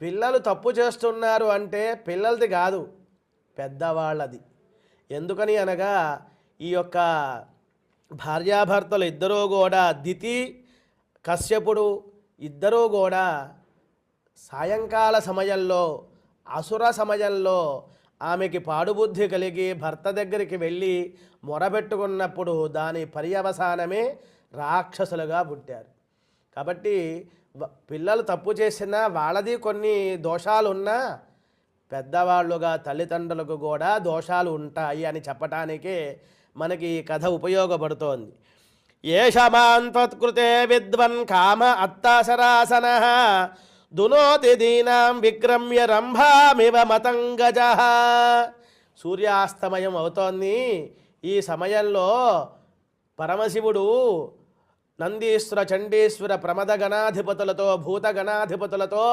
పిల్లలు తప్పు చేస్తున్నారు అంటే పిల్లలది కాదు, పెద్దవాళ్ళది. ఎందుకని అనగా ఈ యొక్క భార్యాభర్తలు ఇద్దరూ కూడా దితి కశ్యపుడు ఇద్దరూ కూడా సాయంకాల సమయంలో అసుర సమయంలో ఆమెకి పాడుబుద్ధి కలిగి భర్త దగ్గరికి వెళ్ళి మొరబెట్టుకున్నప్పుడు దాని పర్యవసానమే రాక్షసులుగా పుట్టారు. కాబట్టి పిల్లలు తప్పు చేసినా వాళ్ళది కొన్ని దోషాలు ఉన్నా పెద్దవాళ్ళుగా తల్లిదండ్రులకు కూడా దోషాలు ఉంటాయి అని చెప్పటానికే మనకి ఈ కథ ఉపయోగపడుతోంది. ఏషమాంత్వత్కృతే విద్వన్ కామ అత్తాసరాసన దునోతి దీనాం విక్రమ్య రంభామివ మతంగజ. సూర్యాస్తమయం అవుతోంది. ఈ సమయంలో పరమశివుడు నందీశ్వర చండీశ్వర ప్రమద గణాధిపతులతో భూత గణాధిపతులతో